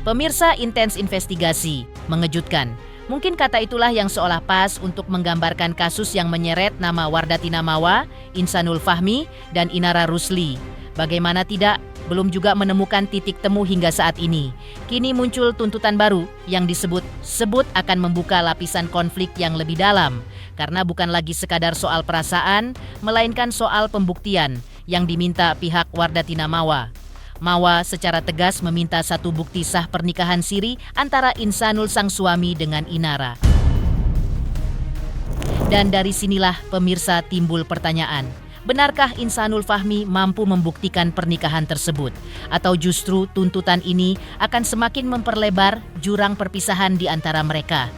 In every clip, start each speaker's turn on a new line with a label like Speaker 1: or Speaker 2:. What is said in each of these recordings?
Speaker 1: Pemirsa, intens investigasi, mengejutkan. Mungkin kata itulah yang seolah pas untuk menggambarkan kasus yang menyeret nama Wardatina Mawa, Insanul Fahmi, dan Inara Rusli. Bagaimana tidak, belum juga menemukan titik temu hingga saat ini. Kini muncul tuntutan baru yang disebut akan membuka lapisan konflik yang lebih dalam. Karena bukan lagi sekadar soal perasaan, melainkan soal pembuktian yang diminta pihak Wardatina Mawa. Mawa secara tegas meminta satu bukti sah pernikahan siri antara Insanul sang suami dengan Inara. Dan dari sinilah pemirsa timbul pertanyaan, benarkah Insanul Fahmi mampu membuktikan pernikahan tersebut? Atau justru tuntutan ini akan semakin memperlebar jurang perpisahan di antara mereka?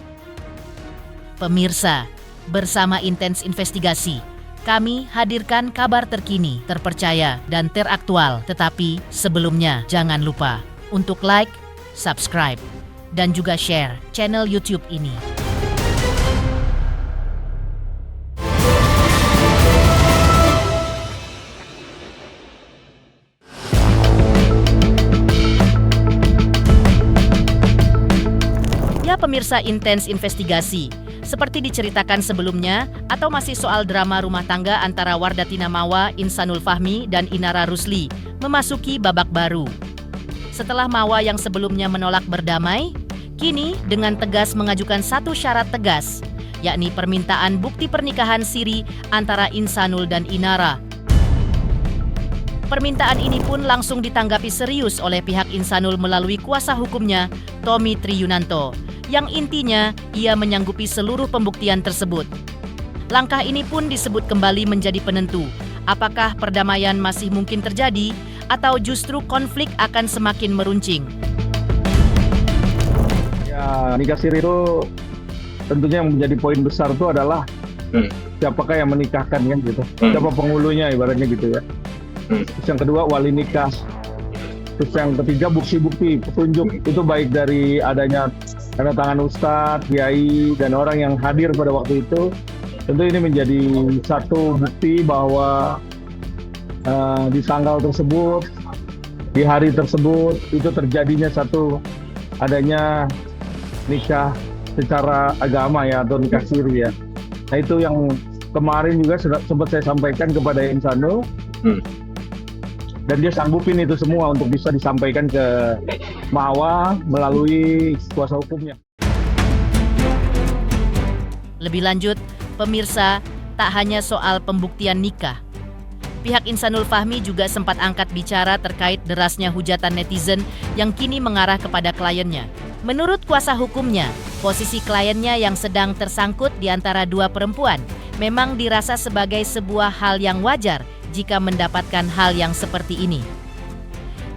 Speaker 1: Pemirsa, bersama intens investigasi, kami hadirkan kabar terkini, terpercaya, dan teraktual. Tetapi sebelumnya jangan lupa untuk like, subscribe, dan juga share channel YouTube ini. Ya pemirsa intens investigasi, seperti diceritakan sebelumnya, atau masih soal drama rumah tangga antara Wardatina Mawa, Insanul Fahmi, dan Inara Rusli memasuki babak baru. Setelah Mawa yang sebelumnya menolak berdamai, kini dengan tegas mengajukan satu syarat tegas, yakni permintaan bukti pernikahan siri antara Insanul dan Inara. Permintaan ini pun langsung ditanggapi serius oleh pihak Insanul melalui kuasa hukumnya, Tommy Triyunanto, yang intinya ia menyanggupi seluruh pembuktian tersebut. Langkah ini pun disebut kembali menjadi penentu, apakah perdamaian masih mungkin terjadi atau justru konflik akan semakin meruncing.
Speaker 2: Ya, nikah siri itu tentunya yang menjadi poin besar itu adalah siapakah yang menikahkan kan gitu. Siapa penghulunya ibaratnya gitu ya. Terus yang kedua wali nikah. Terus yang ketiga bukti-bukti petunjuk itu baik dari adanya tanda tangan ustadz, kiai, dan orang yang hadir pada waktu itu. Tentu ini menjadi satu bukti bahwa di tanggal tersebut, di hari tersebut, itu terjadinya satu adanya nikah secara agama ya, atau nikah siri ya. Nah itu yang kemarin juga sempat saya sampaikan kepada Insanul. Dan dia sanggupin itu semua untuk bisa disampaikan ke Mawa melalui kuasa hukumnya.
Speaker 1: Lebih lanjut, pemirsa, tak hanya soal pembuktian nikah. Pihak Insanul Fahmi juga sempat angkat bicara terkait derasnya hujatan netizen yang kini mengarah kepada kliennya. Menurut kuasa hukumnya, posisi kliennya yang sedang tersangkut di antara dua perempuan memang dirasa sebagai sebuah hal yang wajar jika mendapatkan hal yang seperti ini.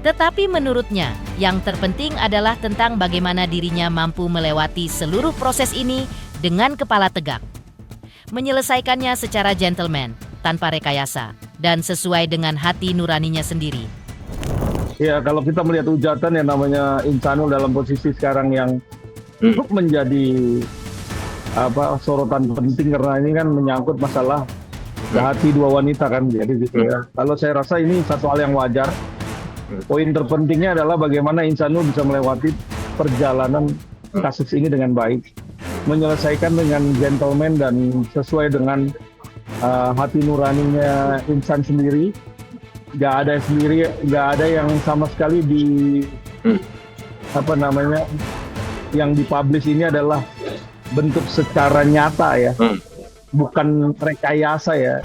Speaker 1: Tetapi menurutnya, yang terpenting adalah tentang bagaimana dirinya mampu melewati seluruh proses ini dengan kepala tegak. Menyelesaikannya secara gentleman, tanpa rekayasa, dan sesuai dengan hati nuraninya sendiri.
Speaker 2: Ya, kalau kita melihat hujatan yang namanya Insanul dalam posisi sekarang yang menjadi sorotan penting karena ini kan menyangkut masalah hati dua wanita kan, jadi gitu ya. Kalau saya rasa ini satu hal yang wajar. Poin terpentingnya adalah bagaimana Insanul bisa melewati perjalanan kasus ini dengan baik, menyelesaikan dengan gentleman dan sesuai dengan hati nuraninya insan sendiri. Gak ada yang sama sekali yang dipublish ini adalah bentuk secara nyata ya. Bukan rekayasa ya.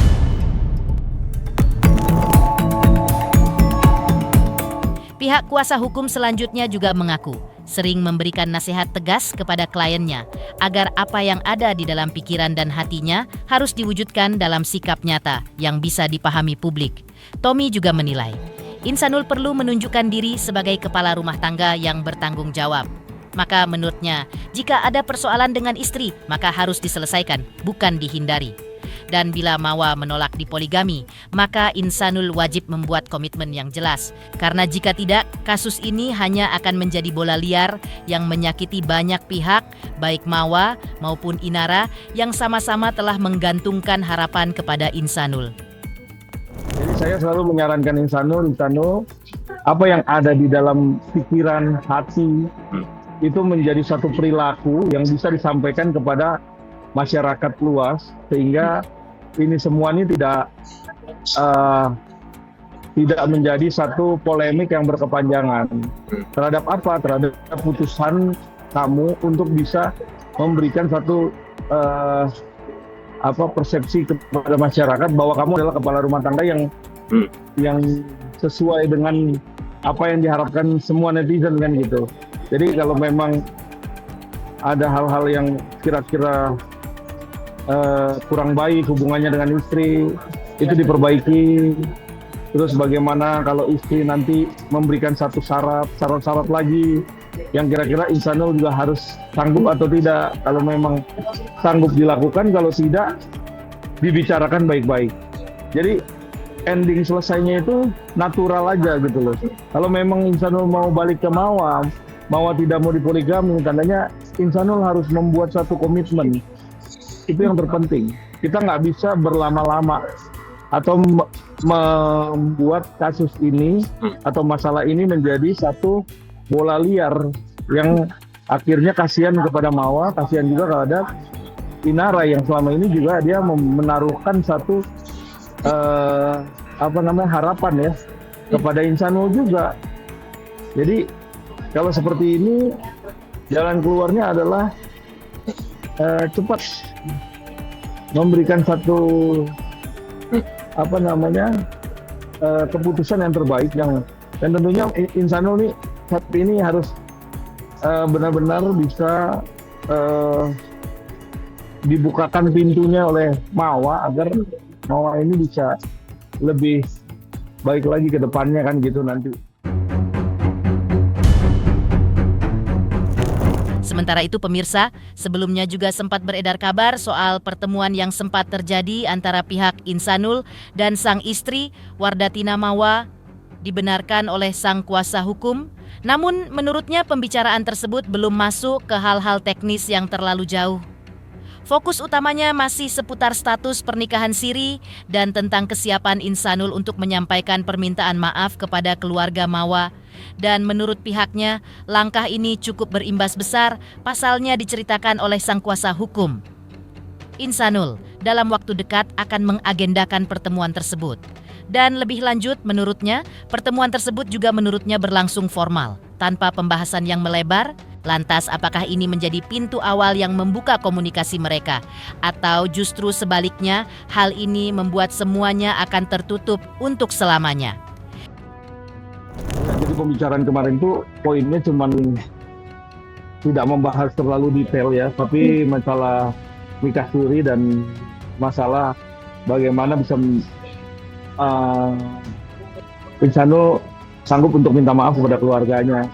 Speaker 1: Pihak kuasa hukum selanjutnya juga mengaku sering memberikan nasihat tegas kepada kliennya agar apa yang ada di dalam pikiran dan hatinya harus diwujudkan dalam sikap nyata yang bisa dipahami publik. Tommy juga menilai, Insanul perlu menunjukkan diri sebagai kepala rumah tangga yang bertanggung jawab. Maka menurutnya, jika ada persoalan dengan istri, maka harus diselesaikan, bukan dihindari. Dan bila Mawa menolak dipoligami, maka Insanul wajib membuat komitmen yang jelas. Karena jika tidak, kasus ini hanya akan menjadi bola liar yang menyakiti banyak pihak, baik Mawa maupun Inara, yang sama-sama telah menggantungkan harapan kepada Insanul.
Speaker 2: Jadi saya selalu menyarankan Insanul apa yang ada di dalam pikiran, hati, itu menjadi satu perilaku yang bisa disampaikan kepada masyarakat luas, sehingga ini semua ini tidak menjadi satu polemik yang berkepanjangan. Terhadap apa? Terhadap putusan kamu untuk bisa memberikan satu persepsi kepada masyarakat bahwa kamu adalah kepala rumah tangga yang sesuai dengan apa yang diharapkan semua netizen kan gitu. Jadi kalau memang ada hal-hal yang kira-kira kurang baik hubungannya dengan istri, itu diperbaiki. Terus bagaimana kalau istri nanti memberikan satu syarat lagi yang kira-kira Insanul juga harus sanggup atau tidak. Kalau memang sanggup dilakukan, kalau tidak dibicarakan baik-baik. Jadi ending selesainya itu natural aja gitu loh. Kalau memang Insanul mau balik ke Mawa tidak mau dipoligami, tandanya Insanul harus membuat satu komitmen. Itu yang terpenting. Kita nggak bisa berlama-lama atau membuat kasus ini atau masalah ini menjadi satu bola liar yang akhirnya kasihan kepada Mawa, kasihan juga kepada Inara yang selama ini juga dia menaruhkan satu harapan ya kepada Insanul juga. Jadi kalau seperti ini jalan keluarnya adalah cepat memberikan satu keputusan yang terbaik dan tentunya Insanul nih saat ini harus benar-benar bisa dibukakan pintunya oleh Mawa agar Mawa ini bisa lebih baik lagi ke depannya kan gitu nanti.
Speaker 1: Sementara itu pemirsa, sebelumnya juga sempat beredar kabar soal pertemuan yang sempat terjadi antara pihak Insanul dan sang istri Wardatina Mawa dibenarkan oleh sang kuasa hukum. Namun menurutnya pembicaraan tersebut belum masuk ke hal-hal teknis yang terlalu jauh. Fokus utamanya masih seputar status pernikahan siri dan tentang kesiapan Insanul untuk menyampaikan permintaan maaf kepada keluarga Mawa. Dan menurut pihaknya, langkah ini cukup berimbas besar, pasalnya diceritakan oleh sang kuasa hukum. Insanul dalam waktu dekat akan mengagendakan pertemuan tersebut. Dan lebih lanjut, menurutnya, pertemuan tersebut juga menurutnya berlangsung formal, tanpa pembahasan yang melebar. Lantas apakah ini menjadi pintu awal yang membuka komunikasi mereka? Atau justru sebaliknya, hal ini membuat semuanya akan tertutup untuk selamanya?
Speaker 2: Jadi pembicaraan kemarin tuh poinnya cuma tidak membahas terlalu detail ya, tapi masalah nikah siri dan masalah bagaimana bisa Insanul sanggup untuk minta maaf kepada keluarganya.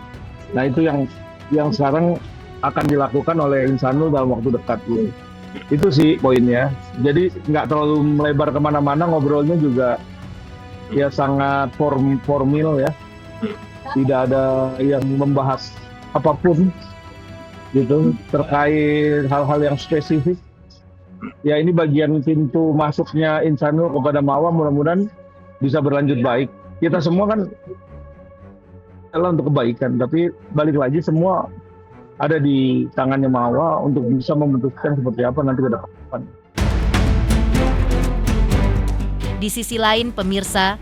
Speaker 2: Nah itu yang sekarang akan dilakukan oleh Insanul dalam waktu dekat gitu. Itu sih poinnya. Jadi nggak terlalu melebar kemana-mana, ngobrolnya juga ya sangat formal ya. Tidak ada yang membahas apapun gitu terkait hal-hal yang spesifik. Ya ini bagian pintu masuknya Insanul kepada Mawa, mudah-mudahan bisa berlanjut baik. Kita semua kan adalah untuk kebaikan, tapi balik lagi semua ada di tangannya Mawa untuk bisa memutuskan seperti apa nanti ke depan.
Speaker 1: Di sisi lain pemirsa,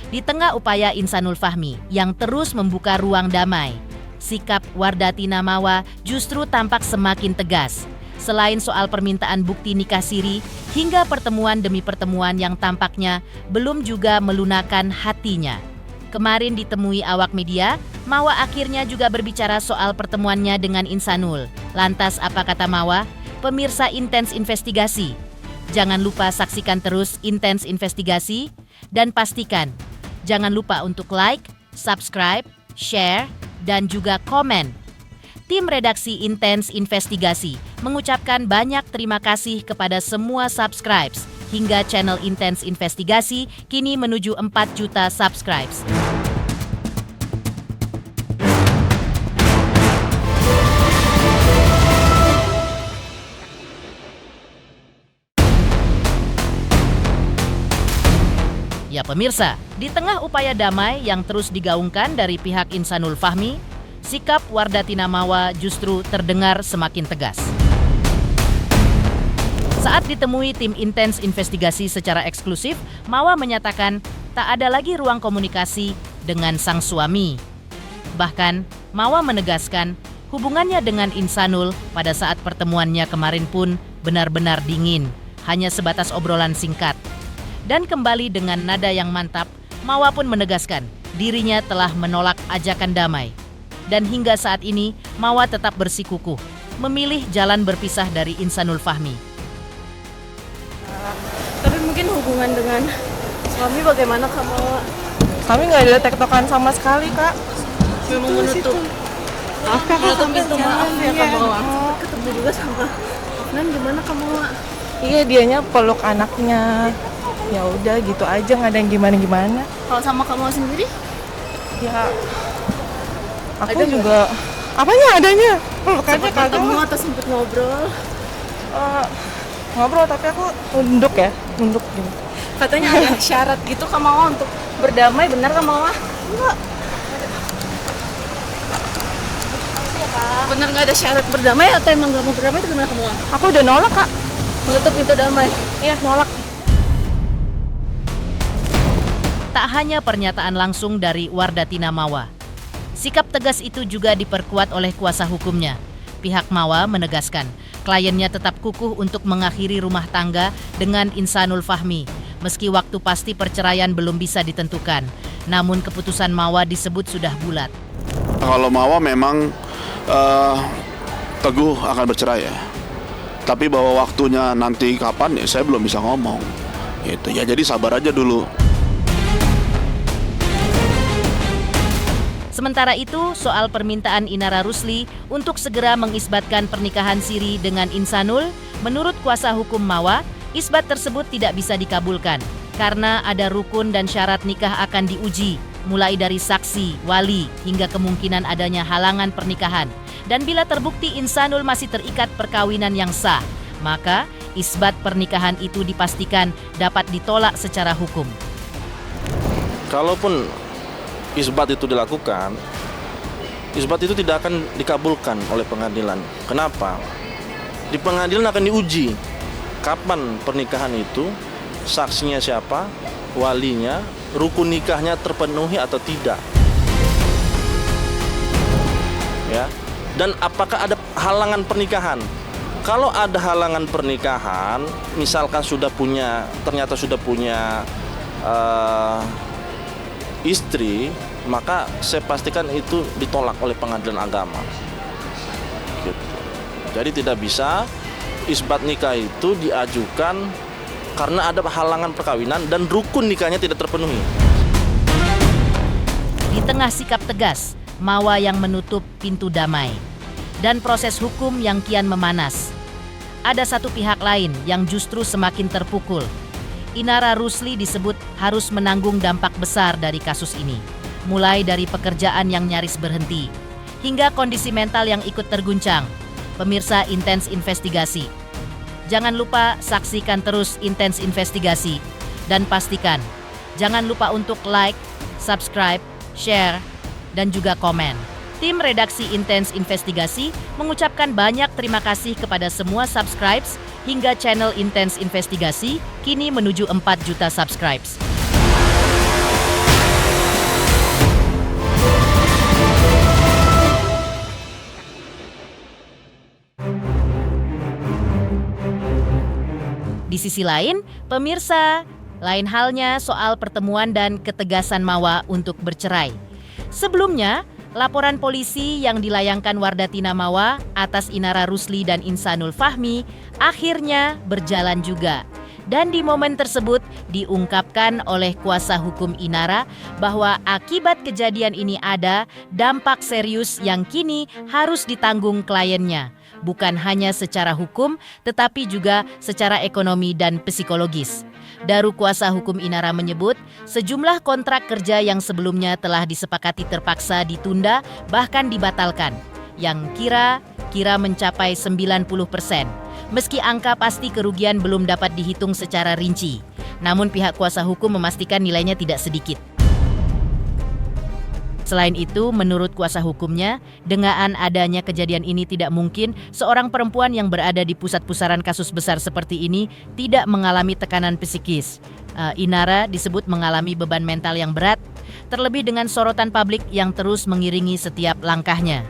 Speaker 1: di tengah upaya Insanul Fahmi yang terus membuka ruang damai, sikap Wardatina Mawa justru tampak semakin tegas. Selain soal permintaan bukti nikah siri, hingga pertemuan demi pertemuan yang tampaknya belum juga melunakkan hatinya. Kemarin ditemui awak media, Mawa akhirnya juga berbicara soal pertemuannya dengan Insanul. Lantas apa kata Mawa? Pemirsa Intens Investigasi. Jangan lupa saksikan terus Intens Investigasi dan pastikan jangan lupa untuk like, subscribe, share, dan juga komen. Tim redaksi Intens Investigasi mengucapkan banyak terima kasih kepada semua subscribers hingga channel Intens Investigasi kini menuju 4 juta subscribers. Ya pemirsa, di tengah upaya damai yang terus digaungkan dari pihak Insanul Fahmi, sikap Wardatina Mawa justru terdengar semakin tegas. Saat ditemui tim intens investigasi secara eksklusif, Mawa menyatakan tak ada lagi ruang komunikasi dengan sang suami. Bahkan, Mawa menegaskan hubungannya dengan Insanul pada saat pertemuannya kemarin pun benar-benar dingin, hanya sebatas obrolan singkat. Dan kembali dengan nada yang mantap, Mawa pun menegaskan dirinya telah menolak ajakan damai. Dan hingga saat ini, Mawa tetap bersikukuh, memilih jalan berpisah dari Insanul Fahmi.
Speaker 3: Tapi mungkin hubungan dengan suami bagaimana Kak Mawa?
Speaker 4: Kami nggak ada tektokan sama sekali, Kak.
Speaker 3: Memang menutup. Menutup pintu maaf ya Kak Mawa. Ketemu juga sama Afnan, gimana Kak Mawa?
Speaker 4: Iya, dianya peluk anaknya. Ya udah gitu aja, nggak ada yang gimana-gimana.
Speaker 3: Kalau sama Kak Mawa sendiri?
Speaker 4: Ya, aku
Speaker 3: Ada
Speaker 4: juga. Apanya adanya? Pelukannya
Speaker 3: Sempat
Speaker 4: kagak.
Speaker 3: ketemu atau sempat ngobrol?
Speaker 4: Ngobrol tapi aku nunduk gitu.
Speaker 3: Katanya ada syarat gitu Kak Mawa untuk berdamai, benar Kak Mawa? Enggak. Bener nggak ada syarat berdamai atau emang nggak mau berdamai itu gimana Kak Mawa?
Speaker 4: Aku udah nolak, Kak.
Speaker 3: Menutup pintu damai.
Speaker 4: Iya, nolak.
Speaker 1: Tak hanya pernyataan langsung dari Wardatina Mawa. Sikap tegas itu juga diperkuat oleh kuasa hukumnya. Pihak Mawa menegaskan, kliennya tetap kukuh untuk mengakhiri rumah tangga dengan Insanul Fahmi, meski waktu pasti perceraian belum bisa ditentukan. Namun keputusan Mawa disebut sudah bulat.
Speaker 5: Kalau Mawa memang teguh akan bercerai ya. Tapi bahwa waktunya nanti kapan ya saya belum bisa ngomong. Gitu ya, jadi sabar aja dulu.
Speaker 1: Sementara itu, soal permintaan Inara Rusli untuk segera mengisbatkan pernikahan siri dengan Insanul, menurut kuasa hukum Mawa, isbat tersebut tidak bisa dikabulkan karena ada rukun dan syarat nikah akan diuji, mulai dari saksi, wali, hingga kemungkinan adanya halangan pernikahan. Dan bila terbukti Insanul masih terikat perkawinan yang sah, maka isbat pernikahan itu dipastikan dapat ditolak secara hukum.
Speaker 6: Kalaupun isbat itu dilakukan, isbat itu tidak akan dikabulkan oleh pengadilan. Kenapa? Di pengadilan akan diuji kapan pernikahan itu, saksinya siapa, walinya, rukun nikahnya terpenuhi atau tidak. Ya. Dan apakah ada halangan pernikahan? Kalau ada halangan pernikahan, misalkan ternyata sudah punya istri, maka saya pastikan itu ditolak oleh pengadilan agama. Gitu. Jadi tidak bisa isbat nikah itu diajukan karena ada halangan perkawinan dan rukun nikahnya tidak terpenuhi.
Speaker 1: Di tengah sikap tegas, Mawa yang menutup pintu damai, dan proses hukum yang kian memanas, ada satu pihak lain yang justru semakin terpukul. Inara Rusli disebut harus menanggung dampak besar dari kasus ini, mulai dari pekerjaan yang nyaris berhenti, hingga kondisi mental yang ikut terguncang. Pemirsa Intens Investigasi, jangan lupa saksikan terus Intens Investigasi, dan pastikan jangan lupa untuk like, subscribe, share, dan juga komen. Tim redaksi Intens Investigasi mengucapkan banyak terima kasih kepada semua subscribes hingga channel Intens Investigasi kini menuju 4 juta subscribes. Di sisi lain, pemirsa, lain halnya soal pertemuan dan ketegasan Mawa untuk bercerai. Sebelumnya, laporan polisi yang dilayangkan Wardatina Mawa atas Inara Rusli dan Insanul Fahmi akhirnya berjalan juga. Dan di momen tersebut diungkapkan oleh kuasa hukum Inara bahwa akibat kejadian ini ada dampak serius yang kini harus ditanggung kliennya. Bukan hanya secara hukum, tetapi juga secara ekonomi dan psikologis. Daru kuasa hukum Inara menyebut sejumlah kontrak kerja yang sebelumnya telah disepakati terpaksa ditunda bahkan dibatalkan, yang kira mencapai 90%. Meski angka pasti kerugian belum dapat dihitung secara rinci. Namun pihak kuasa hukum memastikan nilainya tidak sedikit. Selain itu, menurut kuasa hukumnya, dengan adanya kejadian ini tidak mungkin seorang perempuan yang berada di pusat pusaran kasus besar seperti ini tidak mengalami tekanan psikis. Inara disebut mengalami beban mental yang berat, terlebih dengan sorotan publik yang terus mengiringi setiap langkahnya.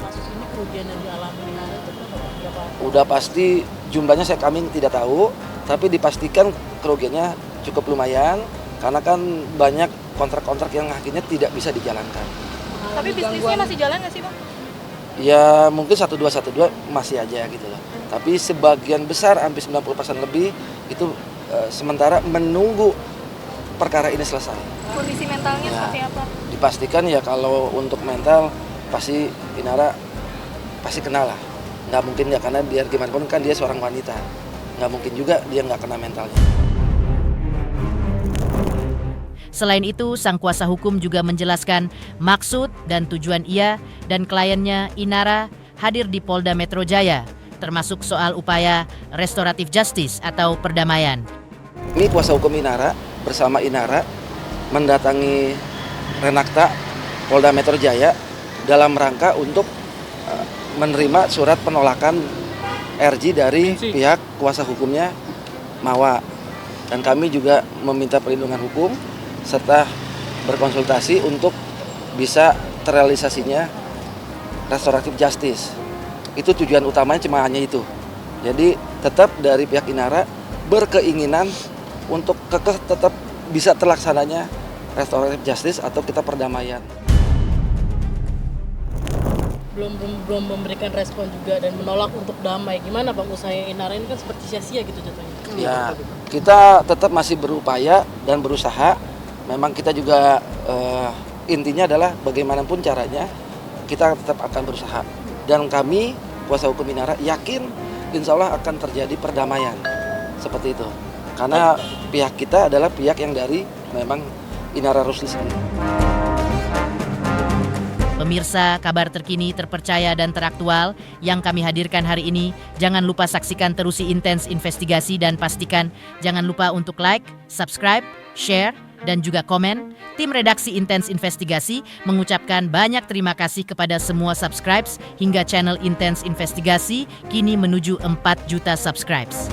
Speaker 3: Kasus ini kerugian yang dialami Inara itu berapa?
Speaker 7: Udah pasti jumlahnya kami tidak tahu, tapi dipastikan kerugiannya cukup lumayan karena kan banyak kontrak-kontrak yang akhirnya tidak bisa dijalankan.
Speaker 3: Tapi bisnisnya masih jalan nggak sih Bang?
Speaker 7: Ya mungkin 1212 masih aja gitu loh. Tapi sebagian besar hampir 90% lebih itu sementara menunggu perkara ini selesai.
Speaker 3: Kondisi mentalnya
Speaker 7: Ya,
Speaker 3: seperti apa?
Speaker 7: dipastikan ya kalau untuk mental pasti Inara pasti kena lah. Nggak mungkin ya karena biar gimana pun kan dia seorang wanita. Nggak mungkin juga dia nggak kena mentalnya.
Speaker 1: Selain itu, sang kuasa hukum juga menjelaskan maksud dan tujuan ia dan kliennya Inara hadir di Polda Metro Jaya, termasuk soal upaya restoratif justice atau perdamaian.
Speaker 7: Ini kuasa hukum Inara bersama Inara mendatangi Renakta Polda Metro Jaya dalam rangka untuk menerima surat penolakan RJ dari pihak kuasa hukumnya Mawa. Dan kami juga meminta perlindungan hukum serta berkonsultasi untuk bisa terrealisasinya restoratif justice. Itu tujuan utamanya cuma hanya itu. Jadi tetap dari pihak Inara berkeinginan untuk kekeh tetap bisa terlaksananya restoratif justice atau kita perdamaian.
Speaker 3: Belum memberikan respon juga dan menolak untuk damai. Gimana Bang, usaha Inara ini kan seperti sia-sia gitu jatuhnya.
Speaker 7: Ya, kita tetap masih berupaya dan berusaha. Memang kita juga intinya adalah bagaimanapun caranya kita tetap akan berusaha. Dan kami kuasa hukum Inara yakin insya Allah akan terjadi perdamaian seperti itu. Karena pihak kita adalah pihak yang dari memang Inara Rusli sendiri.
Speaker 1: Pemirsa, kabar terkini, terpercaya, dan teraktual yang kami hadirkan hari ini. Jangan lupa saksikan terusi Intens Investigasi dan pastikan jangan lupa untuk like, subscribe, share, dan juga komen. Tim redaksi Intens Investigasi mengucapkan banyak terima kasih kepada semua subscribers hingga channel Intens Investigasi kini menuju 4 juta subscribers.